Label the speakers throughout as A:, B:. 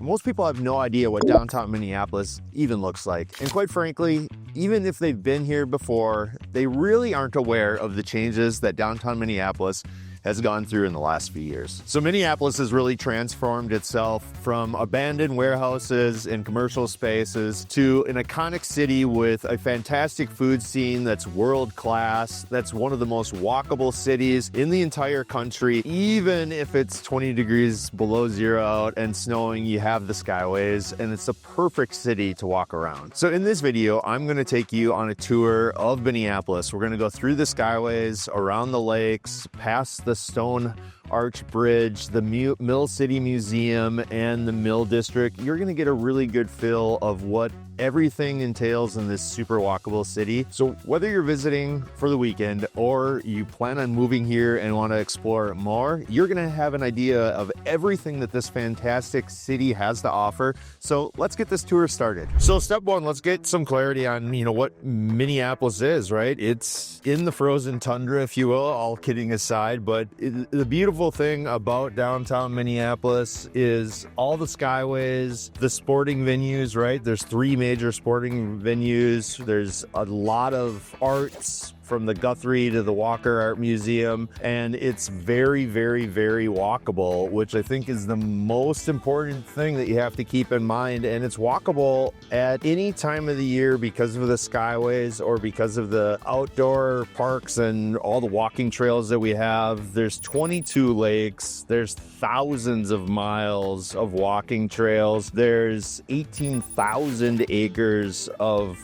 A: Most people have no idea what downtown Minneapolis even looks like. And quite frankly, even if they've been here before, they really aren't aware of the changes that downtown Minneapolis has gone through in the last few years. So Minneapolis has really transformed itself from abandoned warehouses and commercial spaces to an iconic city with a fantastic food scene that's world-class, that's one of the most walkable cities in the entire country. Even if it's 20 degrees below zero out and snowing, you have the Skyways, and it's the perfect city to walk around. So in this video, I'm gonna take you on a tour of Minneapolis. We're gonna go through the Skyways, around the lakes, past the Stone Arch Bridge, the Mill City Museum, and the Mill District. You're gonna get a really good feel of what everything entails in this super walkable city. So whether you're visiting for the weekend or you plan on moving here and want to explore more, you're gonna have an idea of everything that this fantastic city has to offer. So let's get this tour started. So step one, let's get some clarity on, what Minneapolis is, right? It's in the frozen tundra, if you will, all kidding aside. But the beautiful thing about downtown Minneapolis is all the Skyways, the sporting venues, right? There's 3 major sporting venues. There's a lot of arts, from the Guthrie to the Walker Art Museum, and it's very, very, very walkable, which I think is the most important thing that you have to keep in mind. And it's walkable at any time of the year because of the Skyways or because of the outdoor parks and all the walking trails that we have. There's 22 lakes, there's thousands of miles of walking trails, there's 18,000 acres of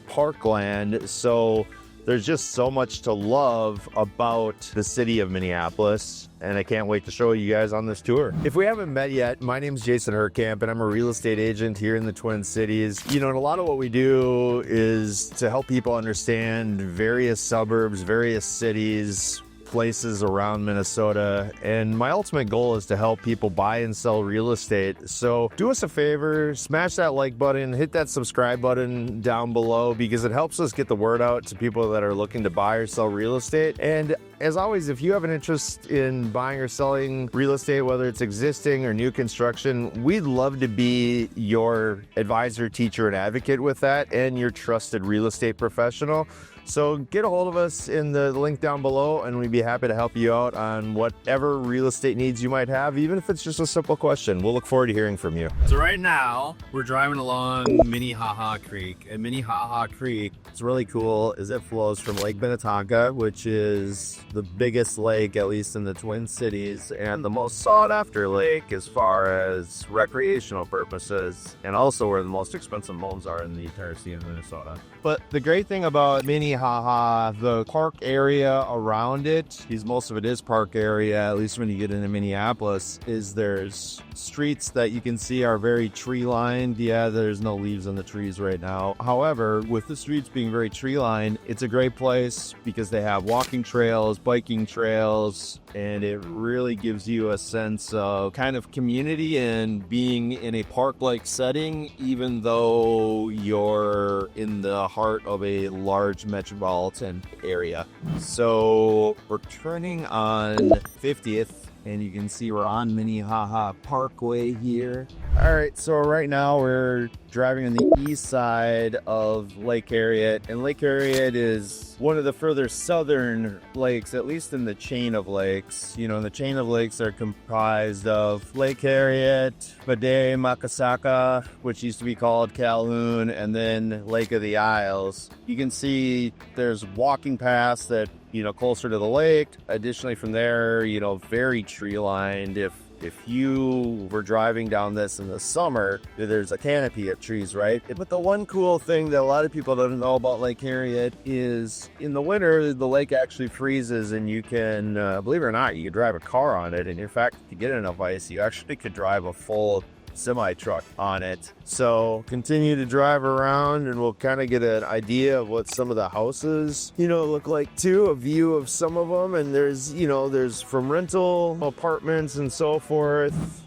A: parkland. So there's just so much to love about the city of Minneapolis, and I can't wait to show you guys on this tour. If we haven't met yet, my name's Jason Huerkamp, and I'm a real estate agent here in the Twin Cities. And a lot of what we do is to help people understand various suburbs, various cities, places around Minnesota, and my ultimate goal is to help people buy and sell real estate. So do us a favor, smash that like button, hit that subscribe button down below, because it helps us get the word out to people that are looking to buy or sell real estate. And as always, if you have an interest in buying or selling real estate, whether it's existing or new construction, we'd love to be your advisor, teacher, and advocate with that, and your trusted real estate professional. So get a hold of us in the link down below, and we'd be happy to help you out on whatever real estate needs you might have, even if it's just a simple question. We'll look forward to hearing from you.
B: So right now, we're driving along Minnehaha Creek. And Minnehaha Creek,
A: what's really cool is it flows from Lake Minnetonka, which is the biggest lake, at least in the Twin Cities, and the most sought after lake as far as recreational purposes, and also where the most expensive homes are in the entire state of Minnesota. But the great thing about Minnehaha, the park area around it, because most of it is park area, at least when you get into Minneapolis, is there's streets that you can see are very tree lined. Yeah, there's no leaves on the trees right now. However, with the streets being very tree lined, it's a great place because they have walking trails, biking trails, and it really gives you a sense of kind of community and being in a park-like setting, even though you're in the heart of a large metropolitan area. So we're turning on 50th, and you can see we're on Minnehaha Parkway here. All right, so right now we're driving on the east side of Lake Harriet, and Lake Harriet is one of the further southern lakes, at least in the chain of lakes. The chain of lakes are comprised of Lake Harriet, Bade, Makasaka, which used to be called Calhoun, and then Lake of the Isles. You can see there's walking paths that closer to the lake. Additionally, from there, very tree lined. If you were driving down this in the summer, there's a canopy of trees, right? But the one cool thing that a lot of people don't know about Lake Harriet is in the winter, the lake actually freezes, and you can, believe it or not, you can drive a car on it. And in fact, if you get enough ice, you actually could drive a full semi-truck on it. So continue to drive around, and we'll kind of get an idea of what some of the houses look like too, a view of some of them. And there's from rental apartments and so forth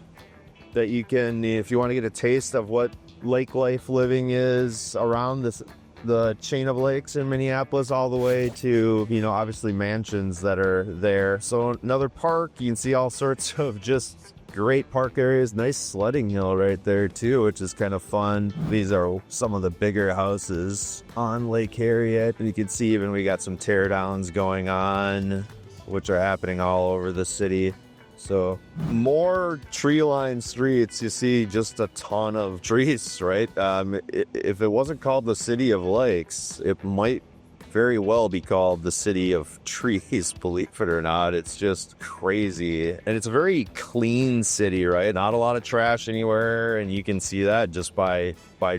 A: that you can, if you want to get a taste of what lake life living is around the chain of lakes in Minneapolis, all the way to obviously mansions that are there. So another park, you can see all sorts of just great park areas, nice sledding hill right there too, which is kind of fun. These are some of the bigger houses on Lake Harriet. And you can see even we got some tear downs going on, which are happening all over the city. So more tree-lined streets, you see just a ton of trees, right? If it wasn't called the City of Lakes, it might very well be called the City of Trees, believe it or not. It's just crazy. And it's a very clean city, right? Not a lot of trash anywhere, and you can see that just by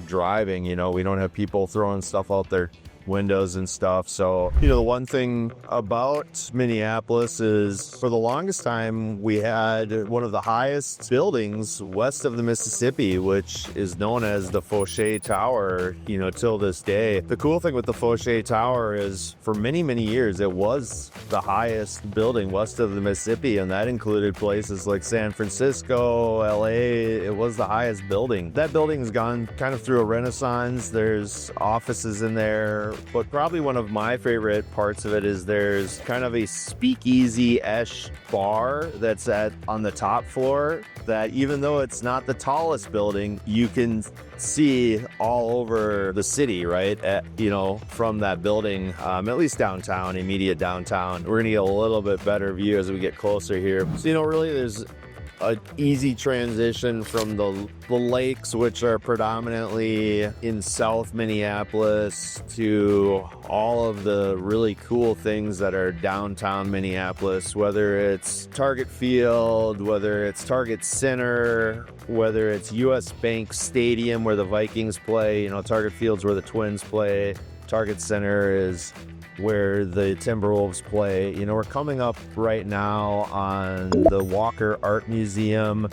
A: driving. You know, we don't have people throwing stuff out their windows and stuff. So, you know, the one thing about Minneapolis is for the longest time we had one of the highest buildings west of the Mississippi, which is known as the Fauché Tower, you know, till this day. The cool thing with the Fauché Tower is for many, many years it was the highest building west of the Mississippi, and that included places like San Francisco, LA. It was the highest building. That building's gone kind of through a renaissance. There's offices in there. But probably one of my favorite parts of it is there's kind of a speakeasy-esque bar that's on the top floor that even though it's not the tallest building, you can see all over the city, right? You know, from that building, at least downtown, immediate downtown. We're gonna get a little bit better view as we get closer here. So, you know, really there's an easy transition from the lakes, which are predominantly in South Minneapolis, to all of the really cool things that are downtown Minneapolis, whether it's Target Field, whether it's Target Center, whether it's US Bank Stadium where the Vikings play. You know, Target Field's where the Twins play. Target Center is where the Timberwolves play. You know, we're coming up right now on the Walker Art Museum,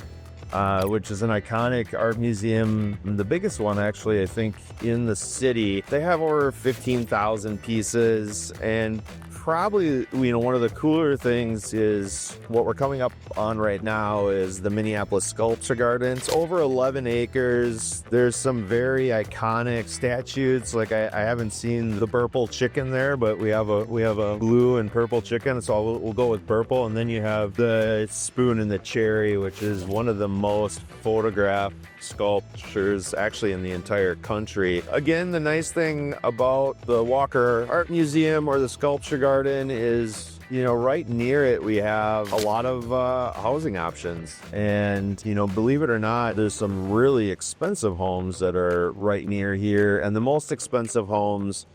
A: which is an iconic art museum, the biggest one actually, I think, in the city. They have over 15,000 pieces, and probably, you know, one of the cooler things is what we're coming up on right now is the Minneapolis Sculpture Garden. It's over 11 acres. There's some very iconic statues. Like I haven't seen the purple chicken there, but we have a blue and purple chicken, so we'll go with purple. And then you have the spoon and the cherry, which is one of the most photographed sculptures actually in the entire country. Again, the nice thing about the Walker Art Museum or the Sculpture Garden is, you know, right near it we have a lot of housing options, and, you know, believe it or not, there's some really expensive homes that are right near here, and the most expensive homes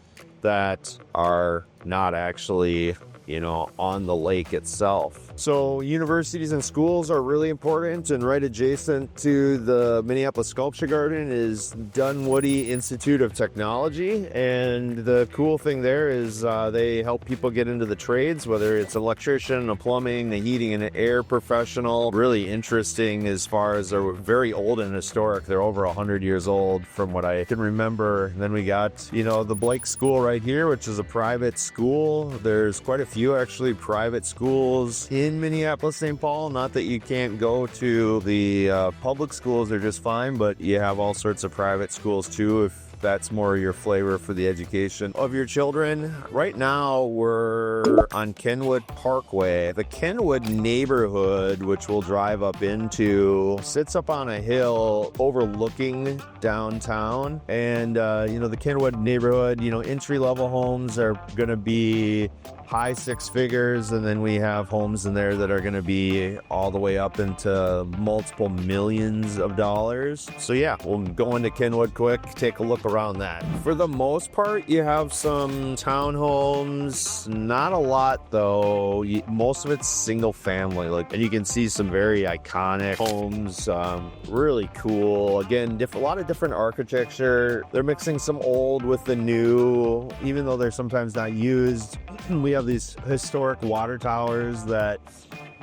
A: that are not actually, you know, on the lake itself. So universities and schools are really important, and right adjacent to the Minneapolis Sculpture Garden is Dunwoody Institute of Technology. And the cool thing there is they help people get into the trades, whether it's electrician, a plumbing, a heating and air professional. Really interesting as far as they're very old and historic. They're over 100 years old from what I can remember. And then we got, you know, the Blake School right here, which is a private school. There's quite a few actually private schools in Minneapolis, St. Paul. Not that you can't go to the public schools, they're just fine, but you have all sorts of private schools too if that's more your flavor for the education of your children. Right now we're on Kenwood Parkway. The Kenwood neighborhood, which we'll drive up into, sits up on a hill overlooking downtown. And you know, the Kenwood neighborhood, you know, entry-level homes are gonna be high six figures, and then we have homes in there that are going to be all the way up into multiple millions of dollars. So yeah, we'll go into Kenwood quick, take a look around that. For the most part, you have some townhomes, not a lot though. Most of it's single family, like, and you can see some very iconic homes, really cool. Again, a lot of different architecture. They're mixing some old with the new, even though they're sometimes not used. We have these historic water towers that,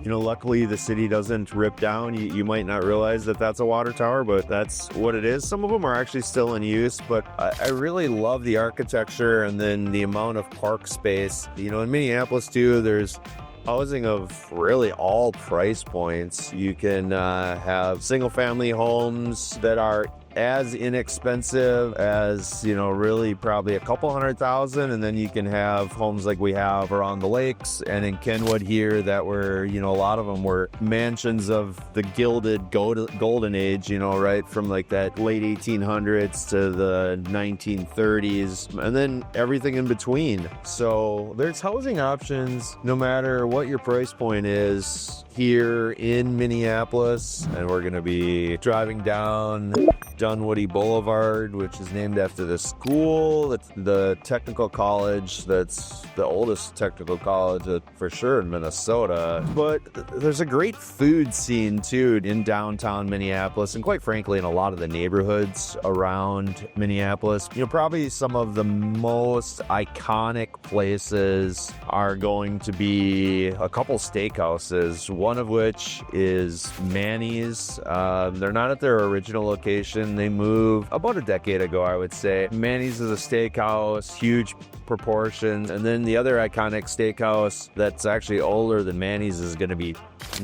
A: you know, luckily the city doesn't rip down. You might not realize that that's a water tower, but that's what it is. Some of them are actually still in use, but I really love the architecture and then the amount of park space. You know, in Minneapolis too, there's housing of really all price points. You can have single family homes that are as inexpensive as, really probably a couple $100,000. And then you can have homes like we have around the lakes and in Kenwood here that were, a lot of them were mansions of the gilded golden age, right from like that late 1800s to the 1930s, and then everything in between. So there's housing options no matter what your price point is here in Minneapolis. And we're going to be driving down Dunwoody Boulevard, which is named after the school. It's the technical college that's the oldest technical college for sure in Minnesota. But there's a great food scene too in downtown Minneapolis, and quite frankly in a lot of the neighborhoods around Minneapolis. Probably some of the most iconic places are going to be a couple steakhouses, one of which is Manny's. They're not at their original location. They moved about a decade ago, I would say. Manny's is a steakhouse, huge proportions. And then the other iconic steakhouse that's actually older than Manny's is going to be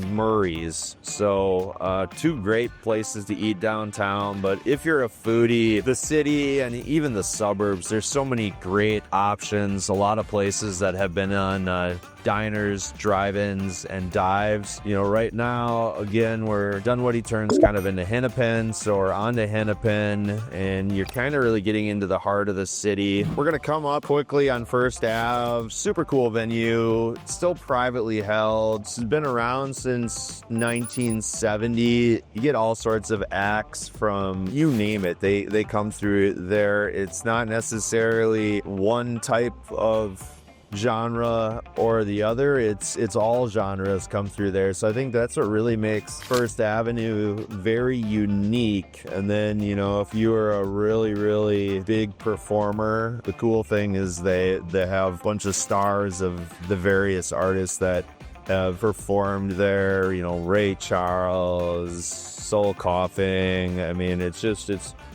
A: Murray's. So two great places to eat downtown. But if you're a foodie, the city and even the suburbs, there's so many great options. A lot of places that have been on diners, drive-ins, and dives. Right now, again, where Dunwoody turns kind of into Hennepin, so we're onto Hennepin, and you're kind of really getting into the heart of the city. We're going to come up quickly on First Ave. Super cool venue. Still privately held. It's been around since 1970. You get all sorts of acts from, you name it. They come through there. It's not necessarily one type of genre or the other. It's all genres come through there. So I think that's what really makes First Avenue very unique. And then, if you are a really, really big performer, the cool thing is they have a bunch of stars of the various artists that have performed there, Ray Charles, Soul Coughing. I mean, it's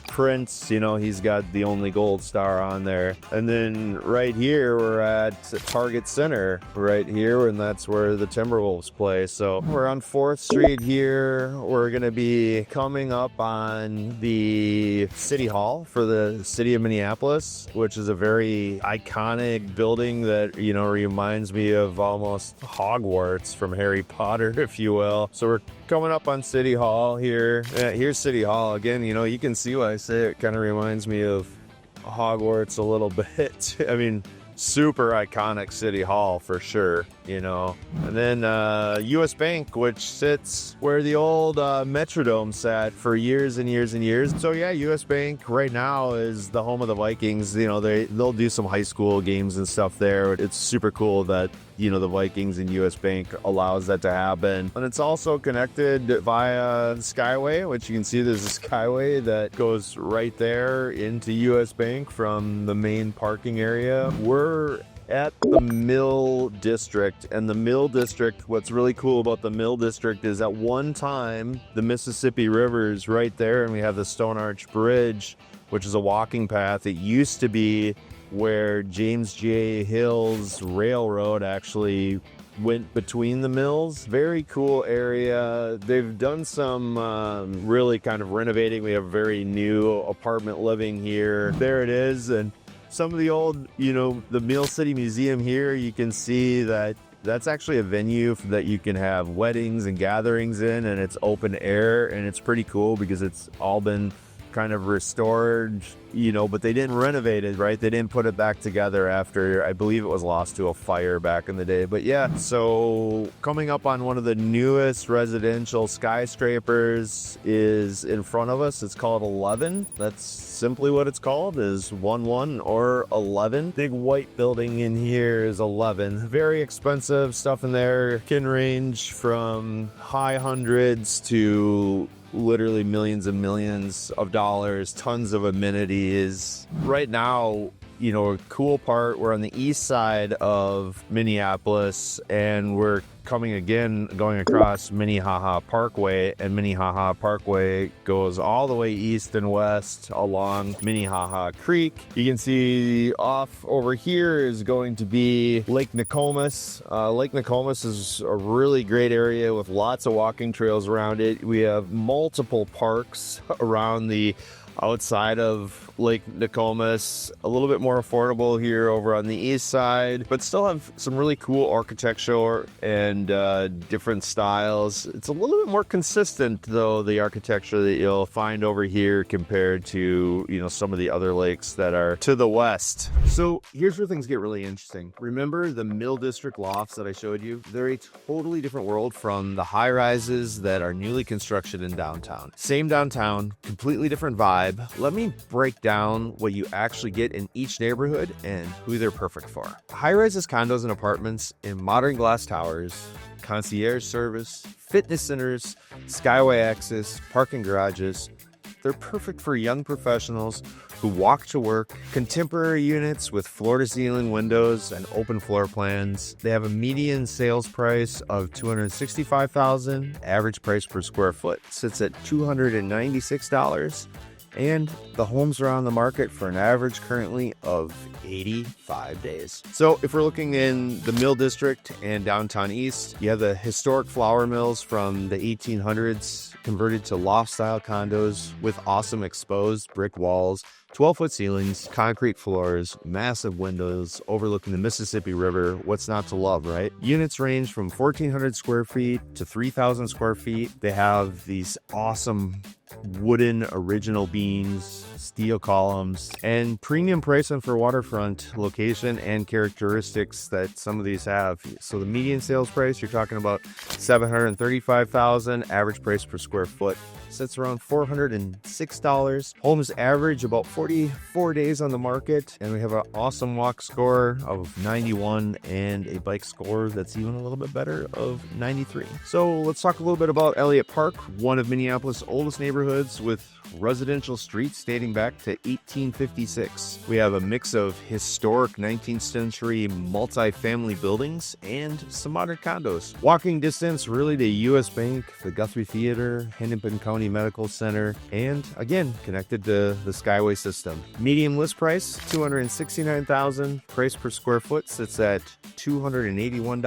A: Prince, he's got the only gold star on there. And then right here, we're at Target Center right here, and that's where the Timberwolves play. So we're on 4th Street here. We're going to be coming up on the City Hall for the city of Minneapolis, which is a very iconic building that, reminds me of almost Hogwarts from Harry Potter, if you will. So we're coming up on City Hall here. Here's City Hall. Again, you can see why I say it kind of reminds me of Hogwarts a little bit. I mean, super iconic City Hall for sure, And then U.S. Bank, which sits where the old Metrodome sat for years and years and years. So yeah, U.S. Bank right now is the home of the Vikings. They'll do some high school games and stuff there. It's super cool that the Vikings and U.S. Bank allows that to happen. And it's also connected via Skyway, which you can see there's a Skyway that goes right there into U.S. Bank from the main parking area. We're at the Mill District, and the Mill District, what's really cool about the Mill District is at one time the Mississippi River is right there, and we have the Stone Arch Bridge, which is a walking path. It used to be where James J. Hill's railroad actually went between the mills. Very cool area. They've done some really kind of renovating. We have very new apartment living here. There it is. And some of the old, the Mill City Museum here, you can see that that's actually a venue that you can have weddings and gatherings in, and it's open air, and it's pretty cool because it's all been kind of restored, but they didn't renovate it, right? They didn't put it back together after, I believe it was lost to a fire back in the day. But yeah, so coming up on one of the newest residential skyscrapers is in front of us. It's called 11. That's simply what it's called, is 11 or 11. Big white building in here is 11. Very expensive stuff in there. Can range from high hundreds to literally millions and millions of dollars, tons of amenities. Right now, a cool part, we're on the east side of Minneapolis, and we're coming again, going across Minnehaha Parkway, and Minnehaha Parkway goes all the way east and west along Minnehaha Creek. You can see off over here is going to be Lake Nokomis. Lake Nokomis is a really great area with lots of walking trails around it. We have multiple parks around the outside of Lake Nokomis, a little bit more affordable here over on the east side, but still have some really cool architecture and different styles. It's a little bit more consistent though, the architecture that you'll find over here compared to, you know, some of the other lakes that are to the west. So here's where things get really interesting. Remember the Mill District lofts that I showed you? They're a totally different world from the high rises that are newly constructed in downtown. Same downtown, completely different vibe. Let me break down what you actually get in each neighborhood and who they're perfect for. High-rises condos and apartments in modern glass towers, concierge service, fitness centers, skyway access, parking garages. They're perfect for young professionals who walk to work. Contemporary units with floor-to-ceiling windows and open floor plans. They have a median sales price of $265,000. Average price per square foot sits at $296. And the homes are on the market for an average currently of 85 days. So if we're looking in the Mill District and downtown east, you have the historic flour mills from the 1800s converted to loft-style condos with awesome exposed brick walls, 12-foot ceilings, concrete floors, massive windows overlooking the Mississippi River. What's not to love, right? Units range from 1,400 square feet to 3,000 square feet. They have these awesome wooden original beams, steel columns, and premium pricing for waterfront location and characteristics that some of these have. So the median sales price, you're talking about $735,000. Average price per square foot sits around $406. Homes average about 44 days on the market, and we have an awesome walk score of 91 and a bike score that's even a little bit better of 93. So let's talk a little bit about Elliott Park, one of Minneapolis' oldest neighborhoods with residential streets dating back to 1856. We have a mix of historic 19th century multi-family buildings and some modern condos. Walking distance really to US Bank, the Guthrie Theater, Hennepin County Medical Center, and again, connected to the Skyway system. Medium list price, $269,000. Price per square foot sits at $281.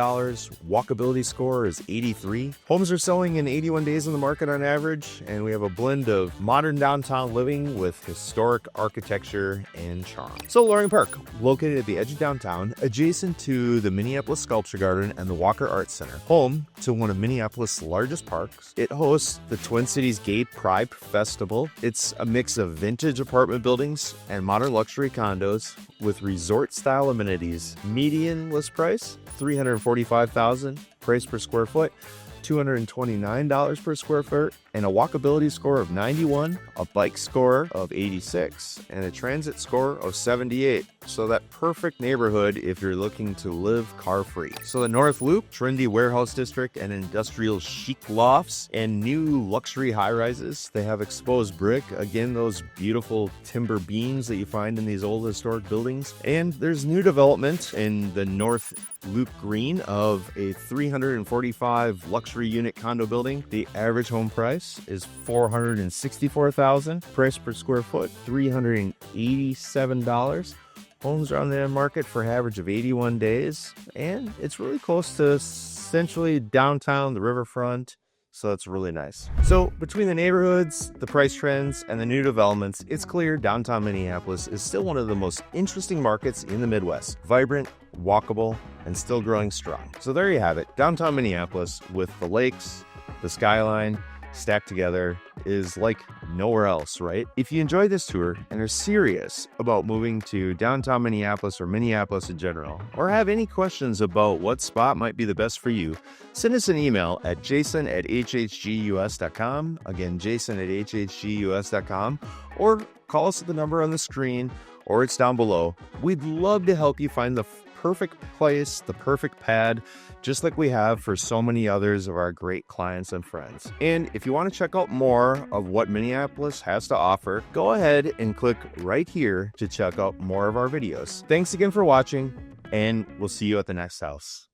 A: Walkability score is 83. Homes are selling in 81 days on the market on average, and we have a blend of modern downtown living with historic architecture and charm. So Loring Park, located at the edge of downtown, adjacent to the Minneapolis Sculpture Garden and the Walker Arts Center. Home to one of Minneapolis' largest parks. It hosts the Twin Cities Gay Pride Festival. It's a mix of vintage apartment buildings and modern luxury condos with resort-style amenities. Median list price, $345,000. Price per square foot, $229 per square foot, and a walkability score of 91, a bike score of 86, and a transit score of 78. So that perfect neighborhood if you're looking to live car-free. So the North Loop, trendy warehouse district and industrial chic lofts and new luxury high-rises. They have exposed brick, again, those beautiful timber beams that you find in these old historic buildings. And there's new development in the North Loop Green of a 345 luxury unit condo building. The average home price is $464,000. Price per square foot, $387. Homes are on the market for an average of 81 days, and it's really close to essentially downtown, the riverfront. So it's really nice. So between the neighborhoods, the price trends, and the new developments, it's clear downtown Minneapolis is still one of the most interesting markets in the Midwest. Vibrant, walkable, and still growing strong. So there you have it. Downtown Minneapolis with the lakes, the skyline, stacked together is like nowhere else, right? If you enjoyed this tour and are serious about moving to downtown Minneapolis or Minneapolis in general, or have any questions about what spot might be the best for you, send us an email at jason@hhgus.com. Again, jason@hhgus.com, or call us at the number on the screen, or it's down below. We'd love to help you find the perfect place, the perfect pad, just like we have for so many others of our great clients and friends. And if you want to check out more of what Minneapolis has to offer, go ahead and click right here to check out more of our videos. Thanks again for watching, and we'll see you at the next house.